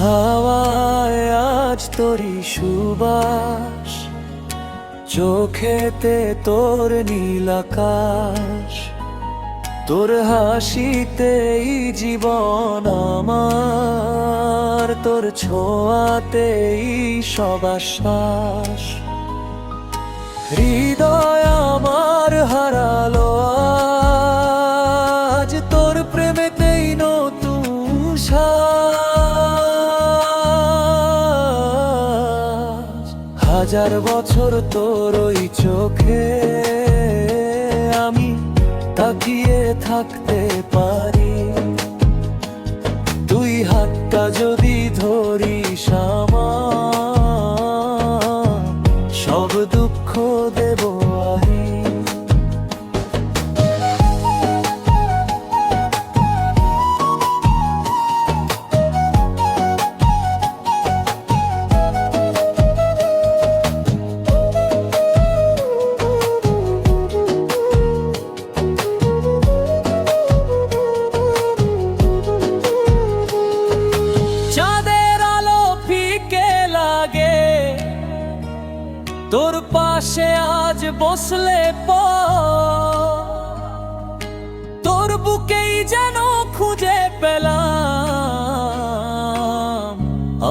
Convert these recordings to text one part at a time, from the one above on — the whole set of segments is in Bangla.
হাওয়ায় আজ তোরি সুবাস, চোখেতে তোর নীল আকাশ, তোর হাসিতেই জীবন আমার, তোর ছোঁয়াতেই সব আশ্বাস। হৃদয় আমার হারালো আজ, তোর প্রেমেতেই নতুন শ্বাস। হাজার বছর তোর ওই চোখে আমি তাকিয়ে থাকতে পারি, তুই হাতটা যদি ধরিস আমার, সব দুঃখ দেব আহি। তোর পাশে আজ বসলে তোর বুকেই যেন খুঁজে পেলাম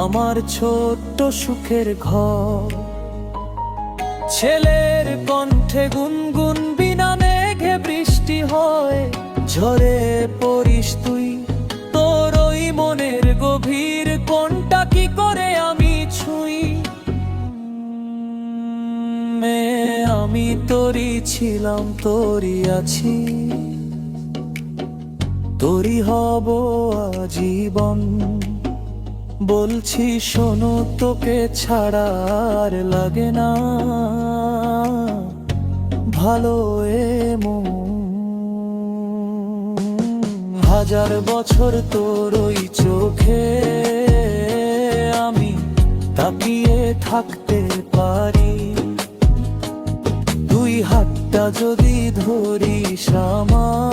আমার ছোট্ট সুখের ঘর। ছেলের কণ্ঠে গুনগুন, বিনা মেঘে বৃষ্টি হয়, ঝরে পড়িস তুই তোর ওই মনের গভীর কোণটা কি করে আমি ছুঁই। আমি তোরই ছিলাম, তোরই আছি, তোরই হব আজীবন। বলছি শোনো, তোকে ছাড়া আর লাগে না ভালো এ মন। হাজার বছর তোর ওই চোখে আমি তাকিয়ে থাকতে পারি, তুই হাতটা যদি ধরিস আমার,